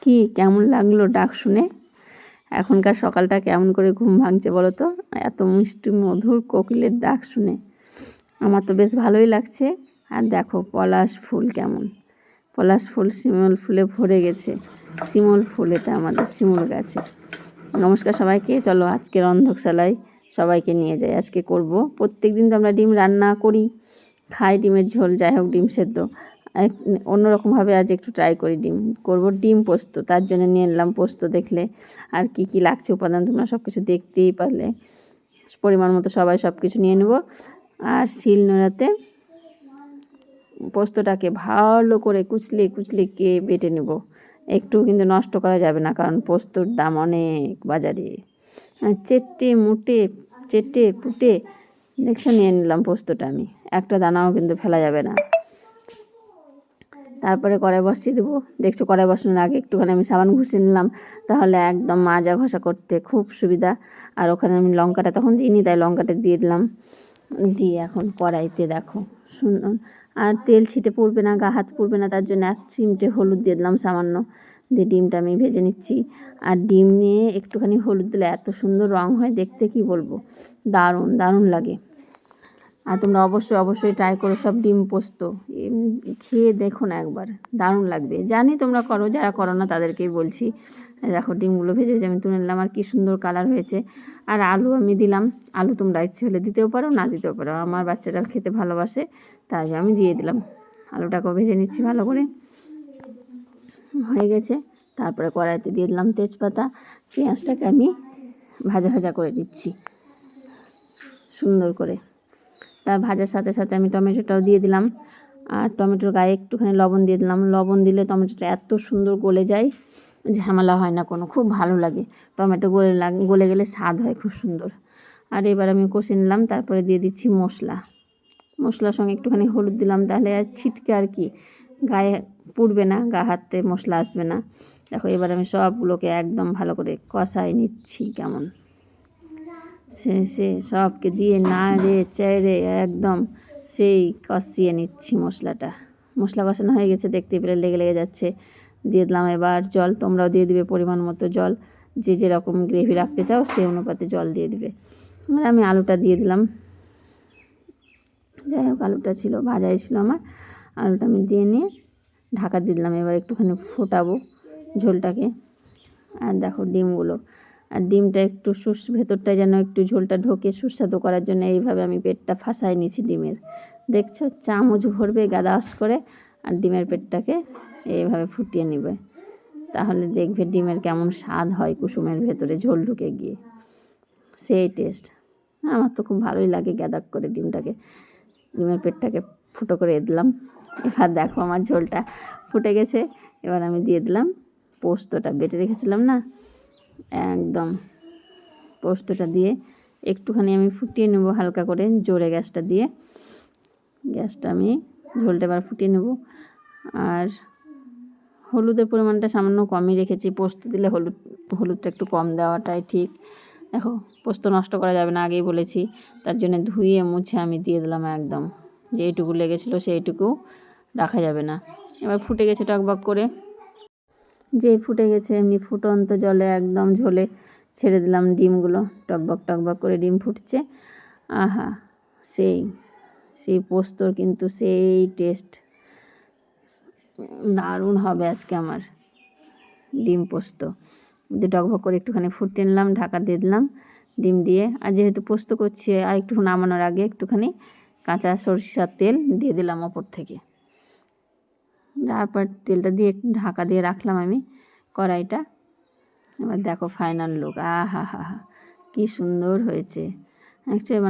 কি কেমন লাগলো ডাক শুনে? এখনকার সকালটা কেমন করে ঘুম ভাঙছে বলো তো, এত মিষ্টি মধুর কোকিলের ডাক শুনে আমার তো বেশ ভালোই লাগছে। আর দেখো পলাশ ফুল কেমন, পলাশ ফুল শিমুল ফুলে ভরে গেছে। শিমুল ফুল, এটা আমাদের শিমুল গাছে। নমস্কার সবাইকে, চলো আজকে রন্ধকশালায় সবাইকে নিয়ে যাই। আজকে করব, প্রত্যেক দিন তো আমরা ডিম রান্না করি, খাই ডিমের ঝোল, যাই হোক ডিম সেদ্ধ। অন্যরকমভাবে আজ একটু ট্রাই করি, ডিম করব, ডিম পোস্ত। তার জন্য নিয়ে নিলাম পোস্ত। দেখলে আর কি কি লাগছে উপাদান তোমরা সব কিছু দেখতেই পারলে। পরিমাণ মতো সবাই সব কিছু নিয়ে নেব। আর শিল নোড়াতে পোস্তটাকে ভালো করে কুচলে কুচলে কে বেটে নেব। একটু কিন্তু নষ্ট করা যাবে না, কারণ পোস্তর দাম অনেক বাজারে। চেটে পুটে দেখছো নিয়ে নিলাম পোস্তটা আমি, একটা দানাও কিন্তু ফেলা যাবে না। তারপরে কড়াই বসিয়ে দেবো। দেখছো কড়াই বসানোর আগে একটুখানি আমি সাবান ঘষে নিলাম, তাহলে একদম মাজা ঘষা করতে খুব সুবিধা। আর ওখানে আমি লঙ্কাটা তখন দিইনি, তাই লঙ্কাটা দিয়ে দিলাম। দিয়ে এখন কড়াইতে দেখো সুন্দর, আর তেল ছিটে পড়বে না, গা হাত পড়বে না, তার জন্য 1 চিমটে হলুদ দিয়ে দিলাম সামান্য। দিয়ে ডিমটা আমি ভেজে নিচ্ছি। আর ডিম নিয়ে একটুখানি হলুদ দিলে এত সুন্দর রঙ হয় দেখতে, কি বলবো, দারুণ দারুণ লাগে। আর তোমরা অবশ্যই ট্রাই করো সব ডিম পোস্ত, খেয়ে দেখো না একবার, দারুণ লাগবে। জানি তোমরা করো, যারা করো না তাদেরকেই বলছি। দেখো ডিমগুলো ভেজে ভেজে আমি তুলে নিলাম, আর কি সুন্দর কালার হয়েছে। আর আলু আমি দিলাম, আলু তোমরা ইচ্ছে হলে দিতেও পারো, না দিতেও পারো। আমার বাচ্চারা খেতে ভালোবাসে, তাই আমি দিয়ে দিলাম। আলুটাকেও ভেজে নিচ্ছি ভালো করে, হয়ে গেছে। তারপরে কড়াইতে দিয়ে দিলাম তেজপাতা। পেঁয়াজটাকে আমি ভাজা ভাজা করে দিচ্ছি সুন্দর করে। তার ভাজার সাথে সাথে আমি টমেটোটাও দিয়ে দিলাম। আর টমেটোর গায়ে একটুখানি লবণ দিয়ে দিলাম। লবণ দিলে টমেটোটা এত সুন্দর গলে যায়, ঝামেলা হয় না কোনো, খুব ভালো লাগে। টমেটো গলে গেলে স্বাদ হয় খুব সুন্দর। আর এবার আমি কষে নিলাম। তারপরে দিয়ে দিচ্ছি মশলার সঙ্গে একটুখানি হলুদ দিলাম, তাহলে আর ছিটকে আর কি গায়ে পুড়বে না, গা হাতে মশলা আসবে না। দেখো এবার আমি সবগুলোকে একদম ভালো করে কষাই নিচ্ছি, কেমন সে সবকে দিয়ে নাড়ে চেড়ে একদম সেই কষিয়ে নিচ্ছি মশলা কষানো হয়ে গেছে, দেখতে পেলে লেগে লেগে যাচ্ছে। দিয়ে দিলাম এবার জল। তোমরাও দিয়ে দিবে পরিমাণ মতো জল, যে যেরকম গ্রেভি রাখতে চাও সেই অনুপাতে জল দিয়ে দিবে। আর আমি আলুটা দিয়ে দিলাম। যাই হোক আলুটা ছিল, ভাজাই ছিল আমার। আলুটা আমি দিয়ে নিয়ে ঢাকা দিয়ে দিলাম। এবার একটুখানি ফোটাবো ঝোলটাকে। আর দেখো ডিমগুলো, আর ডিমটা একটু ভেতরটায় যেন একটু ঝোলটা ঢোকে, সুস্বাদু করার জন্য এইভাবে আমি পেটটা ফাঁসাই নিয়েছি ডিমের। দেখছো চামচ ভরবে গাদাস করে, আর ডিমের পেটটাকে এইভাবে ফুটিয়ে নেবে, তাহলে দেখবে ডিমের কেমন স্বাদ হয় কুসুমের ভেতরে ঝোল ঢুকে গিয়ে, সেই টেস্ট। আমার তো খুব ভালোই লাগে গাদাক করে ডিমের পেটটাকে ফুটো করে দিলাম। এবার দেখো আমার ঝোলটা ফুটে গেছে। এবার আমি দিয়ে দিলাম পোস্তটা বেটে রেখেছিলাম না, একদম পোস্তটা দিয়ে একটুখানি আমি ফুটিয়ে নেব হালকা করে, জোরে গ্যাসটা আমি ঝোলটা এবার ফুটিয়ে নেব। আর হলুদের পরিমাণটা সামান্য কমই রেখেছি, পোস্ত দিলে হলুদটা একটু কম দেওয়াটাই ঠিক। দেখো পোস্ত নষ্ট করা যাবে না, আগেই বলেছি, তার জন্য ধুয়ে মুছে আমি দিয়ে দিলাম একদম, যেইটুকু লেগেছিলো সেইটুকু রাখা যাবে না। এবার ফুটে গেছে টকবক করে, যেই ফুটে গেছে এমনি ফুটন্ত জলে একদম ঝোলে ছেড়ে দিলাম ডিমগুলো। টকবক করে ডিম ফুটছে। আহা, সেই পোস্তর কিন্তু সেই টেস্ট, দারুণ হবে আজকে আমার ডিম পোস্ত। দিয়ে টকবক করে একটুখানি ফুটিয়ে নিলাম, ঢাকা দিয়ে দিলাম ডিম দিয়ে। আর যেহেতু পোস্ত করছি, আর একটু নামানোর আগে একটুখানি কাঁচা সরিষার তেল দিয়ে দিলাম ওপর থেকে। তারপর তেলটা দিয়ে ঢাকা দিয়ে রাখলাম আমি কড়াইটা। এবার দেখো ফাইনাল লুক, আহা হা হা, কী সুন্দর হয়েছে। অ্যাকচুয়ালি